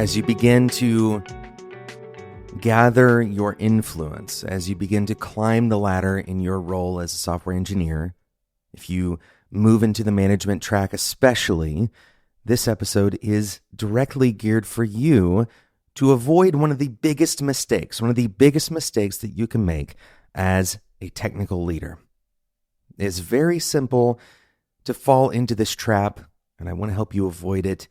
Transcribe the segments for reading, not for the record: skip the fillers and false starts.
as you begin to gather your influence, as you begin to climb the ladder in your role as a software engineer, if you move into the management track especially, this episode is directly geared for you to avoid one of the biggest mistakes that you can make as a technical leader. It's very simple to fall into this trap, and I want to help you avoid it.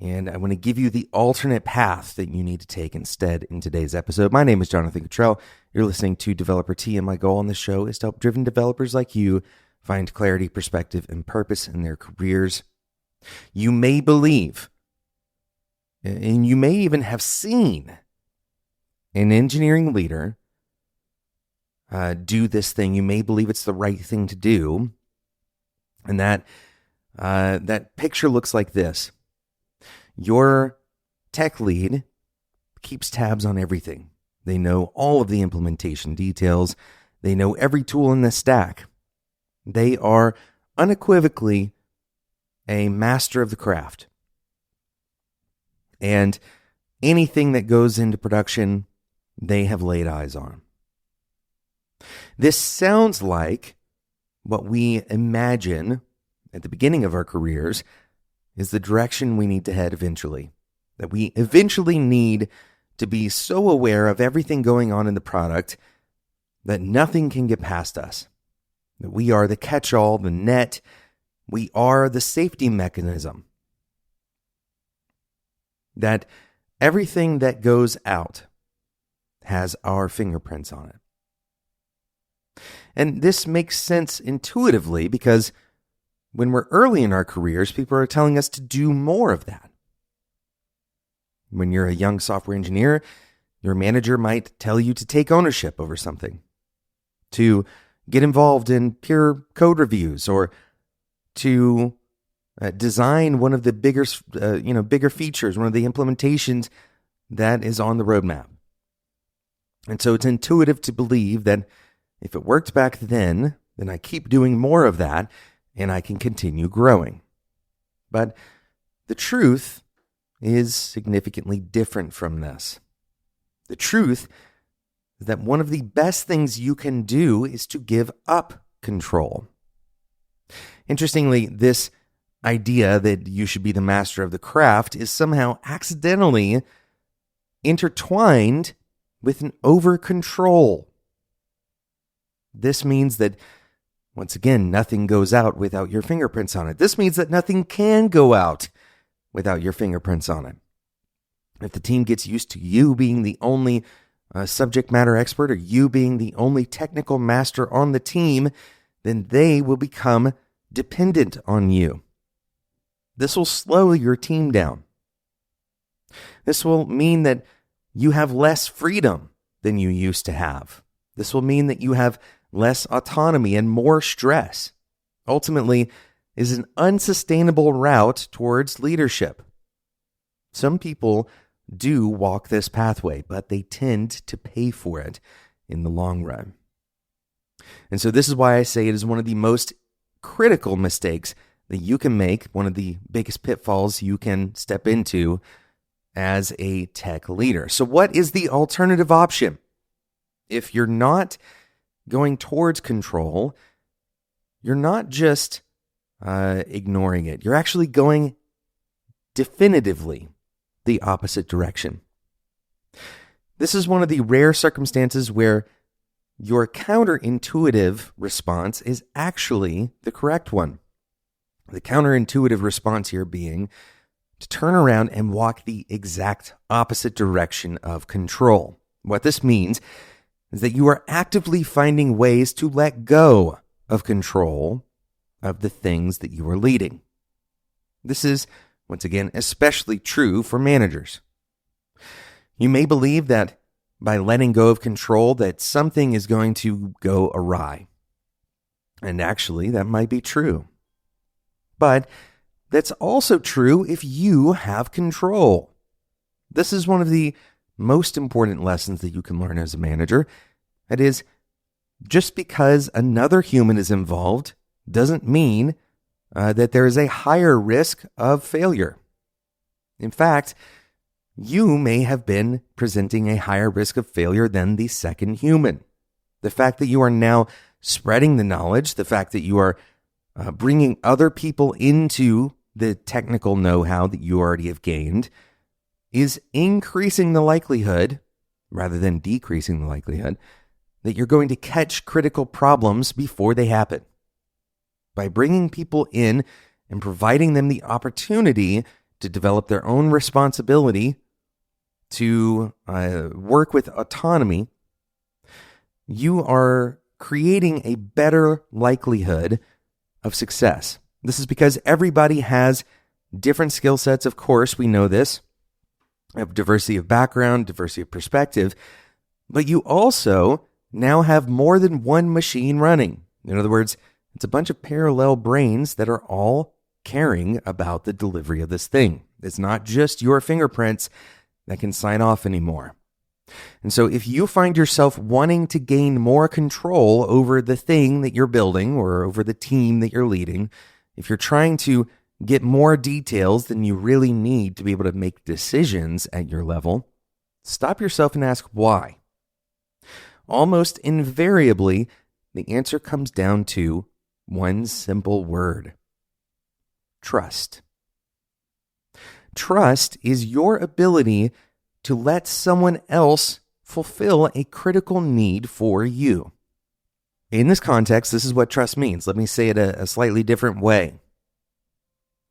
And I want to give you the alternate path that you need to take instead in today's episode. My name is Jonathan Cottrell. You're listening to Developer Tea, and my goal on this show is to help driven developers like you find clarity, perspective, and purpose in their careers. You may believe, and you may even have seen, an engineering leader do this thing. You may believe it's the right thing to do, and that picture looks like this. Your tech lead keeps tabs on everything. They know all of the implementation details. They know every tool in the stack. They are unequivocally a master of the craft. And anything that goes into production, they have laid eyes on. This sounds like what we imagine at the beginning of our careers is the direction we need to head eventually. That we eventually need to be so aware of everything going on in the product that nothing can get past us. That we are the catch-all, the net. We are the safety mechanism. That everything that goes out has our fingerprints on it. And this makes sense intuitively because when we're early in our careers, people are telling us to do more of that. When you're a young software engineer, your manager might tell you to take ownership over something, to get involved in peer code reviews, or to design one of the bigger features, one of the implementations that is on the roadmap. And so it's intuitive to believe that if it worked back then I keep doing more of that, and I can continue growing. But the truth is significantly different from this. The truth is that one of the best things you can do is to give up control. Interestingly, this idea that you should be the master of the craft is somehow accidentally intertwined with an over-control. This means that once again, nothing goes out without your fingerprints on it. This means that nothing can go out without your fingerprints on it. If the team gets used to you being the only subject matter expert or you being the only technical master on the team, then they will become dependent on you. This will slow your team down. This will mean that you have less freedom than you used to have. This will mean that you have less autonomy and more stress. Ultimately, is an unsustainable route towards leadership. Some people do walk this pathway, but they tend to pay for it in the long run. And so this is why I say it is one of the most critical mistakes that you can make, one of the biggest pitfalls you can step into as a tech leader. So what is the alternative option? If you're not going towards control, you're not just ignoring it. You're actually going definitively the opposite direction. This is one of the rare circumstances where your counterintuitive response is actually the correct one. The counterintuitive response here being to turn around and walk the exact opposite direction of control. What this means is that you are actively finding ways to let go of control of the things that you are leading. This is, once again, especially true for managers. You may believe that by letting go of control that something is going to go awry. And actually, that might be true. But that's also true if you have control. This is one of the most important lessons that you can learn as a manager. That is, just because another human is involved doesn't mean that there is a higher risk of failure. In fact, you may have been presenting a higher risk of failure than the second human. The fact that you are now spreading the knowledge, the fact that you are bringing other people into the technical know-how that you already have gained is increasing the likelihood, rather than decreasing the likelihood, that you're going to catch critical problems before they happen. By bringing people in and providing them the opportunity to develop their own responsibility, to work with autonomy, you are creating a better likelihood of success. This is because everybody has different skill sets. Of course, we know this. Of diversity of background, diversity of perspective, but you also now have more than one machine running. In other words, it's a bunch of parallel brains that are all caring about the delivery of this thing. It's not just your fingerprints that can sign off anymore. And so if you find yourself wanting to gain more control over the thing that you're building or over the team that you're leading, if you're trying to get more details than you really need to be able to make decisions at your level, stop yourself and ask why. Almost invariably, the answer comes down to one simple word: trust. Trust is your ability to let someone else fulfill a critical need for you. In this context, this is what trust means. Let me say it a slightly different way.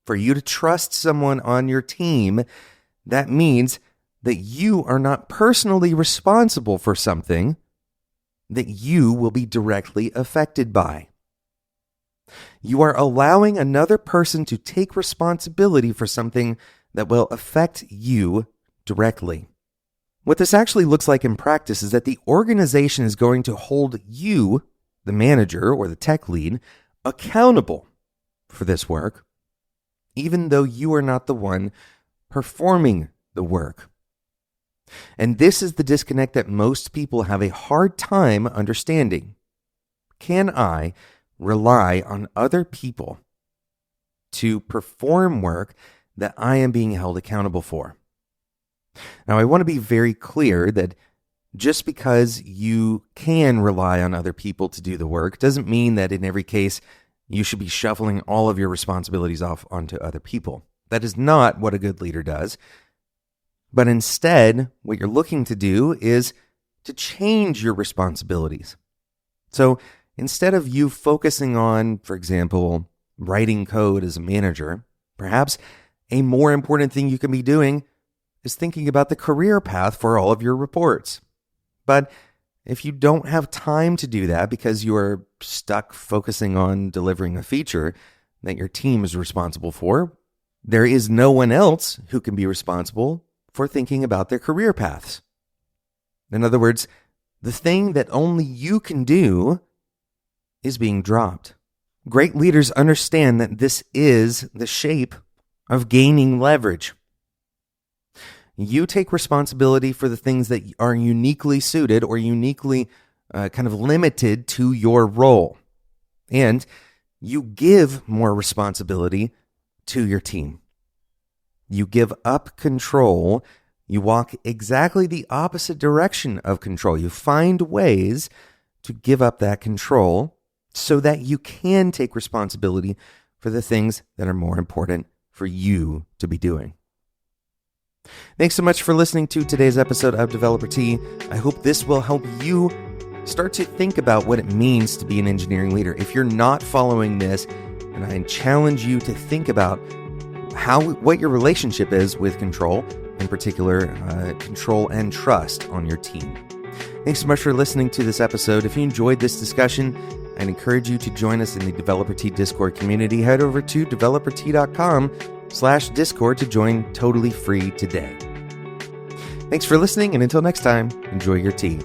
For you to trust someone on your team, that means that you are not personally responsible for something that you will be directly affected by. You are allowing another person to take responsibility for something that will affect you directly. What this actually looks like in practice is that the organization is going to hold you, the manager or the tech lead, accountable for this work, even though you are not the one performing the work. And this is the disconnect that most people have a hard time understanding. Can I rely on other people to perform work that I am being held accountable for? Now, I want to be very clear that just because you can rely on other people to do the work doesn't mean that in every case you should be shuffling all of your responsibilities off onto other people. That is not what a good leader does. But instead, what you're looking to do is to change your responsibilities. So instead of you focusing on, for example, writing code as a manager, perhaps a more important thing you can be doing is thinking about the career path for all of your reports. But if you don't have time to do that because you are stuck focusing on delivering a feature that your team is responsible for, there is no one else who can be responsible for thinking about their career paths. In other words, the thing that only you can do is being dropped. Great leaders understand that this is the shape of gaining leverage. You take responsibility for the things that are uniquely suited or uniquely kind of limited to your role. And you give more responsibility to your team. You give up control. You walk exactly the opposite direction of control. You find ways to give up that control so that you can take responsibility for the things that are more important for you to be doing. Thanks so much for listening to today's episode of Developer Tea. I hope this will help you start to think about what it means to be an engineering leader. If you're not following this, and I challenge you to think about what your relationship is with control, in particular, control and trust on your team. Thanks so much for listening to this episode. If you enjoyed this discussion, I'd encourage you to join us in the Developer Tea Discord community. Head over to developertea.com/Discord to join totally free today. Thanks for listening, and until next time, enjoy your tea.